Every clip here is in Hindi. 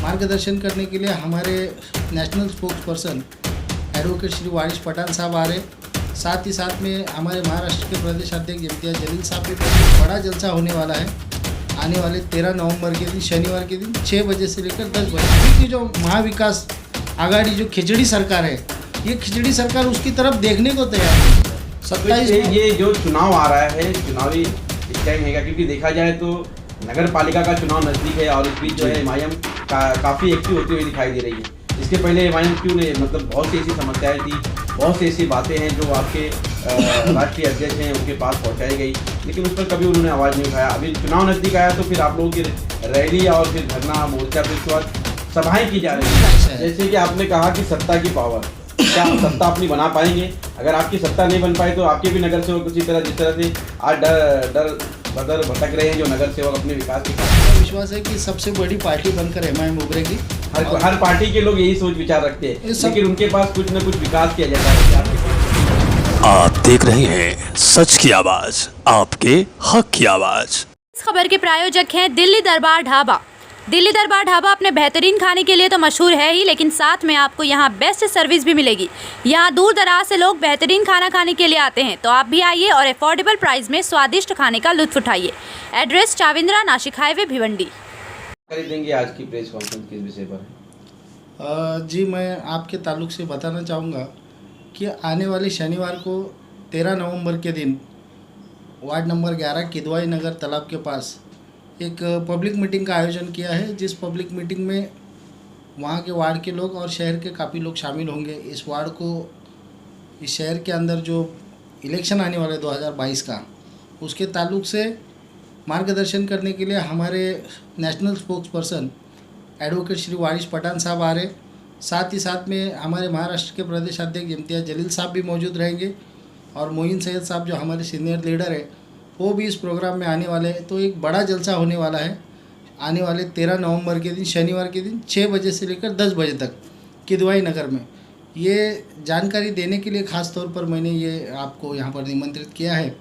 मार्गदर्शन करने के लिए हमारे national spokesperson advocate Shri Waris Pathan साहब आ रहे। साथ ही साथ में हमारे महाराष्ट्र के प्रदेश अध्यक्ष इम्तियाज जलील साहब भी बड़ा जलसा होने वाला है आने वाले 13 नवंबर के दिन शनिवार के दिन 6 बजे से लेकर 10 बजे। क्योंकि जो महाविकास आघाड़ी जो खिचड़ी सरकार है, ये खिचड़ी सरकार उसकी तरफ देखने को तैयार है। 27 ये जो चुनाव आ रहा है चुनावी टाइम है, क्योंकि देखा जाए तो नगर पालिका का चुनाव नज़दीक है और इस बीच जो है एमआईएम काफ़ी एक्टिव होती हुई दिखाई दे रही है। इसके पहले एमआईएम क्यों ने मतलब बहुत सी ऐसी समस्याएं थी, बहुत सी ऐसी बातें हैं जो आपके राष्ट्रीय अध्यक्ष हैं उनके पास पहुंचाई गई, लेकिन उस पर कभी उन्होंने आवाज़ नहीं उठाया। अभी चुनाव नज़दीक आया तो फिर आप लोगों की रैली और फिर धरना मोर्चा फिर उसके बाद सभाएँ की जा रही हैं। जैसे कि आपने कहा कि सत्ता की पावर, क्या आप सत्ता अपनी बना पाएंगे? अगर आपकी सत्ता नहीं बन पाए तो आपके भी नगर सेवक उसी तरह जिस तरह से आज डर बदर भटक रहे हैं जो नगर सेवक अपने विकास के विश्वास है कि सबसे बड़ी पार्टी बनकर एमआईएम उभरेगी। हर पार्टी के लोग यही सोच विचार रखते हैं, लेकिन उनके पास कुछ न कुछ विकास किया जाता है। आप देख रहे हैं सच की आवाज, आपके हक की आवाज। इस खबर के प्रायोजक हैं दिल्ली दरबार ढाबा। दिल्ली दरबार ढाबा अपने बेहतरीन खाने के लिए तो मशहूर है ही, लेकिन साथ में आपको यहाँ बेस्ट सर्विस भी मिलेगी। यहाँ दूर दराज से लोग बेहतरीन खाना खाने के लिए आते हैं, तो आप भी आइए और अफोर्डेबल प्राइस में स्वादिष्ट खाने का लुत्फ उठाइए। Address Chavindra Nashik highway Bhiwandi. देंगे आज की प्रेस कॉन्फ्रेंस किस विषय पर? जी, मैं आपके ताल्लुक से बताना चाहूँगा कि आने वाले शनिवार को 13 नवंबर के दिन वार्ड नंबर 11 किदवाई नगर तालाब के पास एक पब्लिक मीटिंग का आयोजन किया है, जिस पब्लिक मीटिंग में वहाँ के वार्ड के लोग और शहर के काफ़ी लोग शामिल होंगे। इस वार्ड को, इस शहर के अंदर जो इलेक्शन आने वाले 2022 का, उसके ताल्लुक से मार्गदर्शन करने के लिए हमारे national spokesperson advocate Shri Waris Pathan साहब आ रहे। साथ ही साथ में हमारे महाराष्ट्र के प्रदेश अध्यक्ष इम्तियाज जलील साहब भी मौजूद रहेंगे और मोइन सैयद साहब जो हमारे सीनियर लीडर है वो भी इस प्रोग्राम में आने वाले हैं। तो एक बड़ा जलसा होने वाला है आने वाले 13 नवंबर के दिन शनिवार के दिन 6 बजे से लेकर 10 बजे तक किदवाई नगर में। ये जानकारी देने के लिए ख़ास तौर पर मैंने ये आपको यहाँ पर निमंत्रित किया है।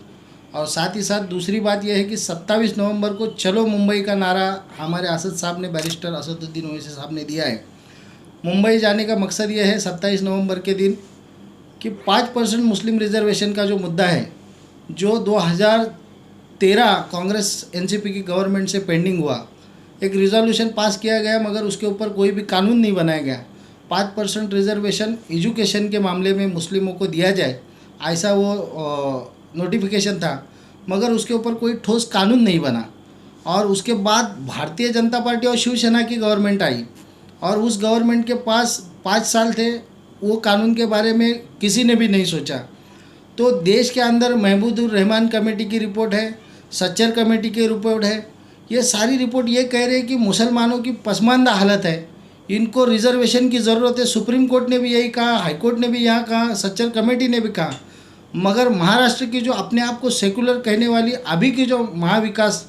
और साथ ही साथ दूसरी बात यह है कि 27 नवंबर को चलो मुंबई का नारा हमारे असद साहब ने, बैरिस्टर असदुद्दीन ओवैसी साहब ने दिया है। मुंबई जाने का मकसद ये है 27 नवंबर के दिन कि 5% मुस्लिम रिजर्वेशन का जो मुद्दा है, जो 2013 कांग्रेस एनसीपी की गवर्नमेंट से पेंडिंग हुआ, एक रिजोल्यूशन पास किया गया मगर उसके ऊपर कोई भी कानून नहीं बनाया गया। 5% रिजर्वेशन एजुकेशन के मामले में मुस्लिमों को दिया जाए, ऐसा वो नोटिफिकेशन था, मगर उसके ऊपर कोई ठोस कानून नहीं बना। और उसके बाद भारतीय जनता पार्टी और शिवसेना की गवर्नमेंट आई और उस गवर्नमेंट के पास 5 साल थे, वो कानून के बारे में किसी ने भी नहीं सोचा। तो देश के अंदर महमूदुर रहमान कमेटी की रिपोर्ट है, सच्चर कमेटी की रिपोर्ट है, ये सारी रिपोर्ट ये कह रही है कि मुसलमानों की पसमानदा हालत है, इनको रिजर्वेशन की ज़रूरत है। सुप्रीम कोर्ट ने भी यही कहा, हाई कोर्ट ने भी यहाँ कहा, सच्चर कमेटी ने भी कहा। मगर महाराष्ट्र की जो अपने आप को सेकुलर कहने वाली अभी की जो महाविकास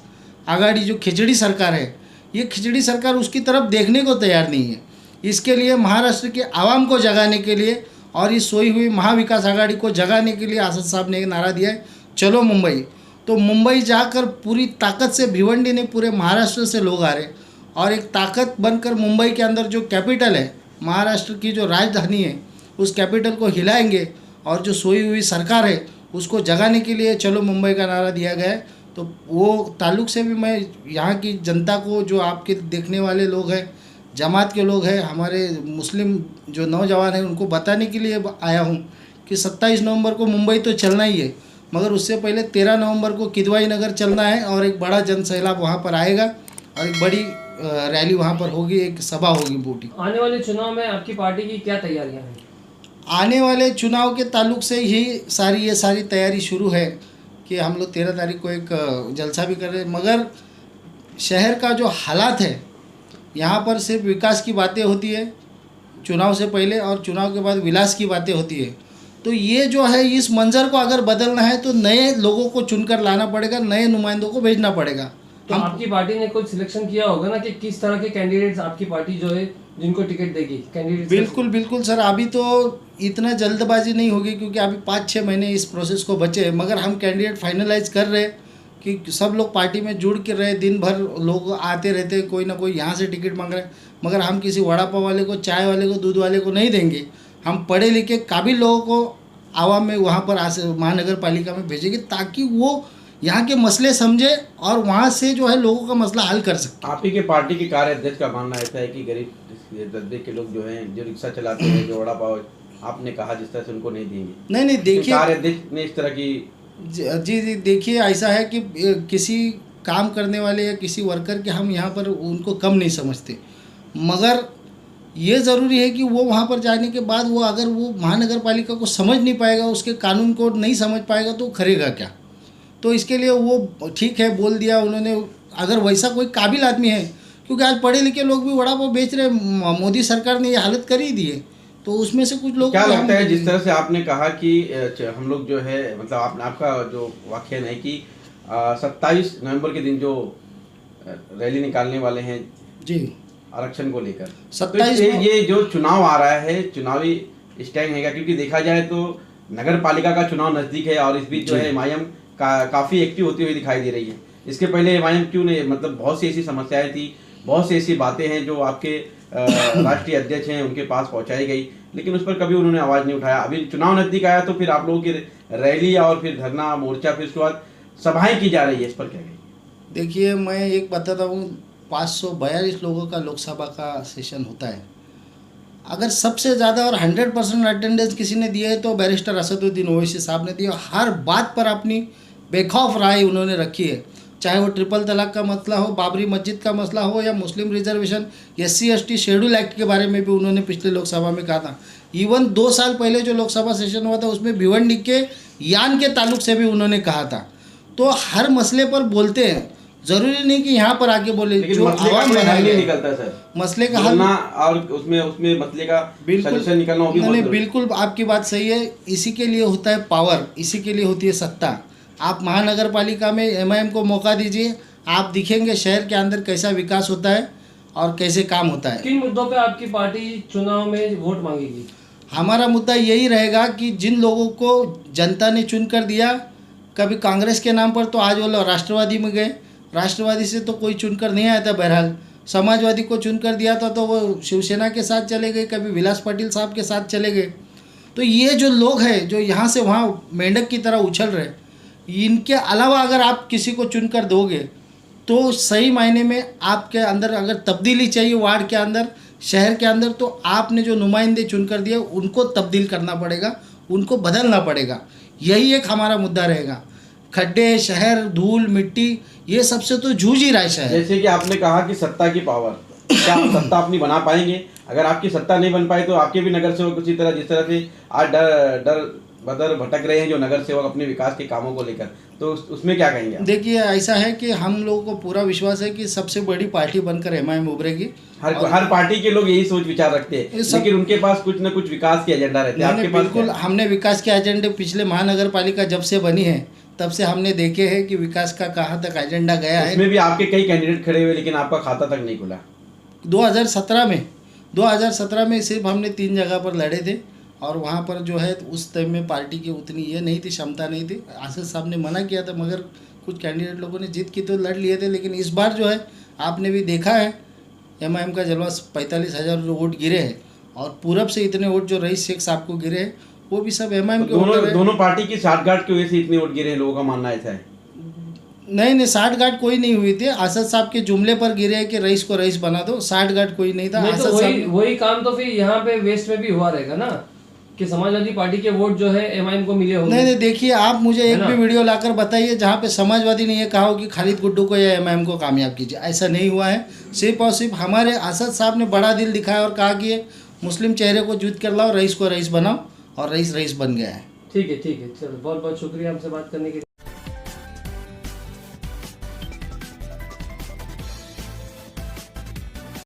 आघाड़ी जो खिचड़ी सरकार है, ये खिचड़ी सरकार उसकी तरफ देखने को तैयार नहीं है। इसके लिए महाराष्ट्र के आवाम को जगाने के लिए और इस सोई हुई महाविकास आघाड़ी को जगाने के लिए असद साहब ने एक नारा दिया है, चलो मुंबई। तो मुंबई जाकर पूरी ताकत से भिवंडी ने पूरे महाराष्ट्र से लोग आ रहे और एक ताकत बनकर मुंबई के अंदर जो कैपिटल है, महाराष्ट्र की जो राजधानी है, उस कैपिटल को हिलाएंगे और जो सोई हुई सरकार है उसको जगाने के लिए चलो मुंबई का नारा दिया गया है। तो वो ताल्लुक से भी मैं यहाँ की जनता को, जो आपके देखने वाले लोग हैं, जमात के लोग हैं, हमारे मुस्लिम जो नौजवान हैं, उनको बताने के लिए आया हूँ कि 27 नवंबर को मुंबई तो चलना ही है, मगर उससे पहले 13 नवंबर को किदवाई नगर चलना है और एक बड़ा जन सैलाब वहाँ पर आएगा और एक बड़ी रैली वहाँ पर होगी, एक सभा होगी बूटी। आने वाले चुनाव में आपकी पार्टी की क्या तैयारियाँ हैं? आने वाले चुनाव के ताल्लुक से ही ये सारी तैयारी शुरू है कि हम लोग 13 तारीख को एक जलसा भी कर रहे हैं। मगर शहर का जो हालात है, यहाँ पर सिर्फ विकास की बातें होती है चुनाव से पहले और चुनाव के बाद विलास की बातें होती है। तो ये जो है, इस मंजर को अगर बदलना है तो नए लोगों को चुनकर लाना पड़ेगा, नए नुमाइंदों को भेजना पड़ेगा। तो आपकी पार्टी ने कुछ सिलेक्शन किया होगा ना कि किस तरह के कैंडिडेट्स आपकी पार्टी जो है जिनको टिकट देगी कैंडिडेट? बिल्कुल सर, अभी तो इतना जल्दबाजी नहीं होगी क्योंकि अभी 5-6 महीने इस प्रोसेस को बचे हैं, मगर हम कैंडिडेट फाइनलाइज कर रहे हैं। कि सब लोग पार्टी में जुड़ के रहे, दिन भर लोग आते रहते, कोई ना कोई यहाँ से टिकट मांग रहे हैं, मगर हम किसी वड़ा पाव वाले को, चाय वाले को, दूध वाले को नहीं देंगे। हम पढ़े लिखे काबिल लोगों को आवाम में वहाँ पर महानगर पालिका में भेजेंगे, ताकि वो यहाँ के मसले समझे और वहाँ से जो है लोगों का मसला हल कर सके। आप ही के पार्टी के कार्याध्यक्ष का मानना ऐसा है कि गरीब दर्जे के लोग जो हैं, जो रिक्शा चलाते हैं, जो वड़ा पाव आपने कहा जिस तरह से उनको नहीं देंगे। नहीं देखिए, कार्याध्यक्ष ने इस तरह की जी देखिए, ऐसा है कि किसी काम करने वाले या किसी वर्कर के हम यहाँ पर उनको कम नहीं समझते, मगर ये ज़रूरी है कि वो वहाँ पर जाने के बाद वो अगर वो महानगर पालिका को समझ नहीं पाएगा, उसके कानून को नहीं समझ पाएगा, तो करेगा क्या। तो इसके लिए वो ठीक है, बोल दिया उन्होंने, अगर वैसा कोई काबिल आदमी है, क्योंकि आज पढ़े लिखे लोग भी वड़ा पाव बेच रहे, मोदी सरकार ने ये हालत कर ही दी है, तो उसमें से कुछ लोग क्या लगता है जिस तरह से आपने कहा कि हम लोग जो है, मतलब आपका जो वाक्य है कि 27 नवंबर के दिन जो रैली निकालने वाले हैं जी आरक्षण को लेकर, 27 तो ये जो चुनाव आ रहा है, चुनावी स्टैंड है, क्योंकि देखा जाए तो नगर पालिका का चुनाव नजदीक है और इस बीच जो है एमआईएम काफी एक्टिव होती हुई दिखाई दे रही है। इसके पहले एमआईएम क्यों ने, मतलब बहुत सी ऐसी समस्याएं थी, बहुत सी ऐसी बातें हैं जो आपके राष्ट्रीय अध्यक्ष हैं उनके पास पहुंचाई गई, लेकिन उस पर कभी उन्होंने आवाज नहीं उठाया। अभी चुनाव नजदीक आया तो फिर आप लोगों की रैली और फिर धरना मोर्चा, फिर उसके बाद सभाएं की जा रही है, इस पर क्या कहेंगे? देखिए, मैं एक बताता हूँ, 542 लोगों का लोकसभा का सेशन होता है। अगर सबसे ज़्यादा और 100% अटेंडेंस किसी ने दिया है तो बैरिस्टर असदुद्दीन ओवैसी साहब ने दिया। हर बात पर अपनी बेखौफ राय उन्होंने रखी है, चाहे वो ट्रिपल तलाक का मसला हो, बाबरी मस्जिद का मसला हो, या मुस्लिम reservation, SC ST schedule act के बारे में भी उन्होंने पिछले लोकसभा में कहा था। इवन 2 साल पहले जो लोकसभा सेशन हुआ था उसमें भिवंडी के यान के ताल्लुक से भी उन्होंने कहा था। तो हर मसले पर बोलते हैं, ज़रूरी नहीं कि यहाँ पर आके बोले, जो आवाम बनाए नहीं निकलता सर, मसले का हल और उसमें मसले का सलूशन निकलना होगी। नहीं, बिल्कुल आपकी बात सही है। इसी के लिए होता है पावर, इसी के लिए होती है सत्ता। आप महानगर पालिका में एमआईएम को मौका दीजिए, आप दिखेंगे शहर के अंदर कैसा विकास होता है और कैसे काम होता है। किन मुद्दों पे आपकी पार्टी चुनाव में वोट मांगेगी? हमारा मुद्दा यही रहेगा कि जिन लोगों को जनता ने चुन कर दिया, कभी कांग्रेस के नाम पर, तो आज वो राष्ट्रवादी में गए, राष्ट्रवादी से तो कोई चुनकर नहीं आया था, बहरहाल समाजवादी को चुनकर दिया था तो वो शिवसेना के साथ चले गए, कभी विलास पाटिल साहब के साथ चले गए। तो ये जो लोग हैं जो यहाँ से वहाँ मेंढक की तरह उछल रहे, इनके अलावा अगर आप किसी को चुनकर दोगे तो सही मायने में आपके अंदर अगर तब्दीली चाहिए वार्ड के अंदर, शहर के अंदर, तो आपने जो नुमाइंदे चुनकर दिए उनको तब्दील करना पड़ेगा, उनको बदलना पड़ेगा। यही एक हमारा मुद्दा रहेगा। खड्डे, शहर, धूल, मिट्टी, ये सबसे तो जूझ ही रहा है शहर। जैसे कि आपने कहा कि सत्ता की पावर, क्या आप सत्ता अपनी बना पाएंगे? अगर आपकी सत्ता नहीं बन पाए तो आपके भी नगर सेवक उसी तरह, जिस तरह से आज डर बदर भटक रहे हैं जो नगर सेवक अपने विकास के कामों को लेकर, तो उसमें क्या कहेंगे? देखिए, ऐसा है कि हम लोगों को पूरा विश्वास है कि सबसे बड़ी पार्टी बनकर एमआईएम उभरेगी। हर पार्टी के लोग यही सोच विचार रखते हैं, लेकिन उनके पास कुछ न कुछ विकास के एजेंडा रहते हैं। आपके पास बिल्कुल, हमने विकास के एजेंडे पिछले महानगर पालिका जब से बनी है तब से हमने देखे हैं कि विकास का कहाँ तक एजेंडा गया है। इसमें भी आपके कई कैंडिडेट खड़े हुए, लेकिन आपका खाता तक नहीं खुला। 2017 में सिर्फ हमने 3 जगह पर लड़े थे और वहाँ पर जो है उस टाइम में पार्टी की उतनी ये नहीं थी, क्षमता नहीं थी। आसिफ साहब ने मना किया था, मगर कुछ कैंडिडेट लोगों ने जिद की तो लड़ लिए थे। लेकिन इस बार जो है आपने भी देखा है, एमआईएम का जलवा 45,000 वोट गिरे हैं और पूरब से इतने वोट जो रईस शेख साहब को गिरे हैं वो भी सब एमआईएम के वोटर हैं। दोनों पार्टी की साठगांठ की वजह से इतने वोट गिरे हैं, लोगों का मानना ऐसा है। नहीं, 60 कोई नहीं हुई थी। असद साहब के जुमले पर गिरे हैं कि रईस को रईस बना दो, 60 कोई नहीं था। तो वही काम तो फिर यहाँ पे वेस्ट में भी हुआ रहेगा ना, कि समाजवादी पार्टी के वोट जो है एमआईएम को मिले होंगे। नहीं, देखिए, आप मुझे एक भी वीडियो लाकर बताइए जहाँ पे समाजवादी ने ये कहा हो कि खालिद गुड्डू को या एमआईएम को कामयाब कीजिए। ऐसा नहीं हुआ है। सिर्फ और सिर्फ हमारे असद साहब ने बड़ा दिल दिखाया और कहा कि मुस्लिम चेहरे को जुत कर लाओ, रईस को रईस बनाओ, और रईस बन गया है। ठीक है, चलो, बहुत बहुत शुक्रिया हमसे बात करने के लिए।